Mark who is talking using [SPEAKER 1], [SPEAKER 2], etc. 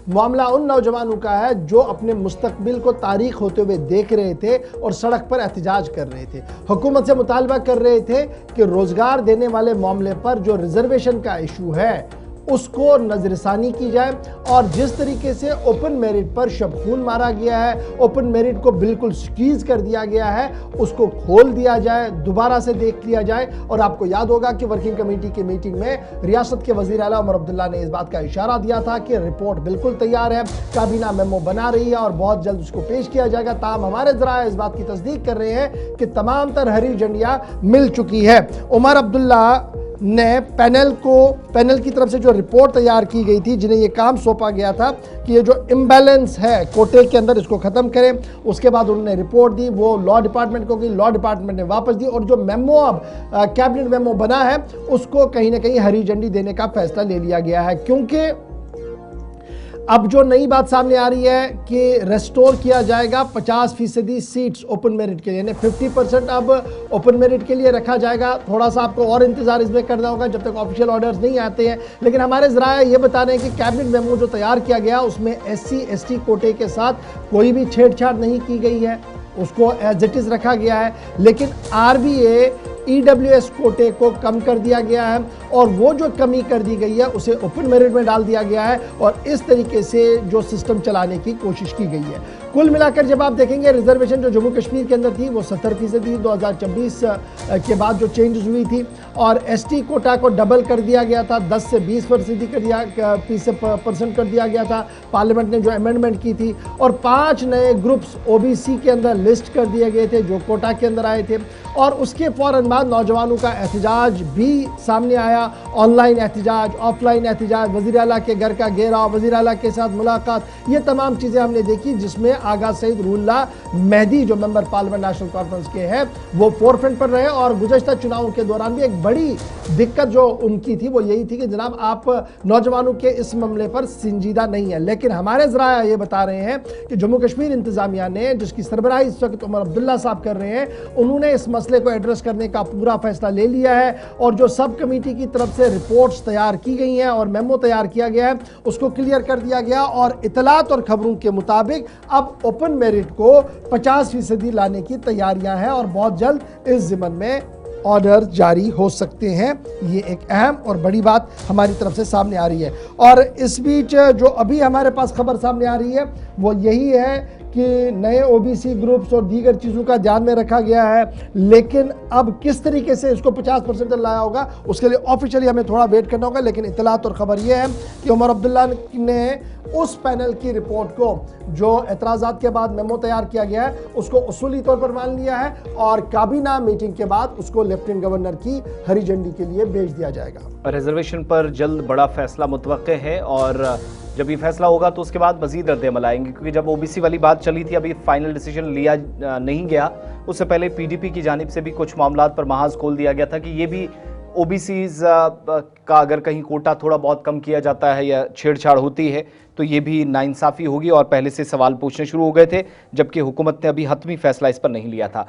[SPEAKER 1] मामला उन नौजवानों का है जो अपने मुस्तकबिल को तारीख होते हुए देख रहे थे और सड़क पर एहतजाज कर रहे थे, हुकूमत से मुतालबा कर रहे थे कि रोजगार देने वाले मामले पर जो रिजर्वेशन का इशू है उसको नजरसानी की जाए। और जिस तरीके से ओपन मेरिट पर शबखून मारा गया है, ओपन मेरिट को बिल्कुल स्क्वीज कर दिया गया है, उसको खोल दिया जाए, दोबारा से देख लिया जाए। और आपको याद होगा कि वर्किंग कमेटी की मीटिंग में रियासत के वजीर आला उमर अब्दुल्ला ने इस बात का इशारा दिया था कि रिपोर्ट बिल्कुल तैयार है, काबीना मेमो बना रही है और बहुत जल्द उसको पेश किया जाएगा। ताहम हमारे जराए इस बात की तस्दीक कर रहे हैं कि तमाम तर हरी झंडियां मिल चुकी है। उमर अब्दुल्ला ने पैनल की तरफ से जो रिपोर्ट तैयार की गई थी, जिन्हें ये काम सौंपा गया था कि ये जो इम्बैलेंस है कोटे के अंदर इसको ख़त्म करें, उसके बाद उन्होंने रिपोर्ट दी, वो लॉ डिपार्टमेंट को गई, लॉ डिपार्टमेंट ने वापस दी और जो मेमो अब कैबिनेट मेमो बना है उसको कहीं ना कहीं हरी झंडी देने का फैसला ले लिया गया है। क्योंकि अब जो नई बात सामने आ रही है कि रेस्टोर किया जाएगा 50% सीट्स ओपन मेरिट के लिए, यानी 50% अब ओपन मेरिट के लिए रखा जाएगा। थोड़ा सा आपको और इंतजार इसमें करना होगा जब तक ऑफिशियल ऑर्डर्स नहीं आते हैं, लेकिन हमारे जराए ये बता रहे हैं कि कैबिनेट मेमो जो तैयार किया गया उसमें SC/ST कोटे के साथ कोई भी छेड़छाड़ नहीं की गई है, उसको एज इट इज रखा गया है। लेकिन RBA EWS कोटे को कम कर दिया गया है और वो जो कमी कर दी गई है उसे ओपन मेरिट में डाल दिया गया है और इस तरीके से जो सिस्टम चलाने की कोशिश की गई है। कुल मिलाकर जब आप देखेंगे रिजर्वेशन जो जम्मू कश्मीर के अंदर थी वो 70% 2026 के बाद जो चेंजेस हुई थी, और ST कोटा को डबल कर दिया गया था, 10 से 20% कर दिया गया था। पार्लियामेंट ने जो अमेंडमेंट की थी और 5 नए ग्रुप्स OBC के अंदर लिस्ट कर दिए गए थे जो कोटा के अंदर आए थे। और उसके फ़ौरन बाद नौजवानों का एहतजाज भी सामने आया, ऑनलाइन एहतजाज, ऑफलाइन एहतजाज, वज़ीर आला के घर का घेराव, वज़ीर आला के साथ मुलाकात, ये तमाम चीज़ें हमने देखी, जिसमें आगा सईद रूहुल्लाह मेहदी जो मेंबर पार्लियामेंट नेशनल कॉन्फ्रेंस के हैं वो फोरफ्रंट पर रहे। और गुज़श्ता चुनावों के दौरान भी एक बड़ी दिक्कत जो उनकी थी वो यही थी कि जनाब आप नौजवानों के इस मामले पर संजीदा नहीं है। लेकिन हमारे ज़राया ये बता रहे हैं कि जम्मू कश्मीर इंतज़ामिया ने, जिसकी सरबराही इस वक्त उमर अब्दुल्ला साहब कर रहे हैं, उन्होंने इस मसले को एड्रेस करने का पूरा फैसला ले लिया है और जो सब कमेटी की तरफ से रिपोर्ट्स तैयार की गई हैं और मेमो तैयार किया गया है उसको क्लियर कर दिया गया। और इतलात और खबरों के मुताबिक अब ओपन मेरिट को 50% लाने की तैयारियां हैं और बहुत जल्द इस ज़िम्मन में ऑर्डर जारी हो सकते हैं। ये एक अहम और बड़ी बात हमारी तरफ से सामने आ रही है। और इस बीच जो अभी हमारे पास खबर सामने आ रही है वो यही है कि नए OBC ग्रुप्स और दीगर चीज़ों का ध्यान में रखा गया है, लेकिन अब किस तरीके से इसको 50% लाया होगा उसके लिए ऑफिशियली हमें थोड़ा वेट करना होगा। लेकिन इतलात और ख़बर यह है कि उमर अब्दुल्ला ने उस पैनल की रिपोर्ट को जो एतराज़ात के बाद मेमो तैयार किया गया है उसको उसूली तौर पर मान लिया है और काबीना मीटिंग के बाद उसको लेफ्टिनेंट गवर्नर की हरी झंडी के लिए भेज दिया जाएगा।
[SPEAKER 2] रिजर्वेशन पर जल्द बड़ा फैसला मुतवक्के है और जब ये फैसला होगा तो उसके बाद मजीद रद्द-ए-अमल आएंगे, क्योंकि जब OBC वाली बात चली थी अभी फाइनल डिसीजन लिया नहीं गया, उससे पहले PDP की जानिब से भी कुछ मामलात पर महाज खोल दिया गया था कि ये भी OBCs का अगर कहीं कोटा थोड़ा बहुत कम किया जाता है या छेड़छाड़ होती है तो ये भी नाइंसाफ़ी होगी और पहले से सवाल पूछने शुरू हो गए थे, जबकि हुकूमत ने अभी हतमी फैसला इस पर नहीं लिया था।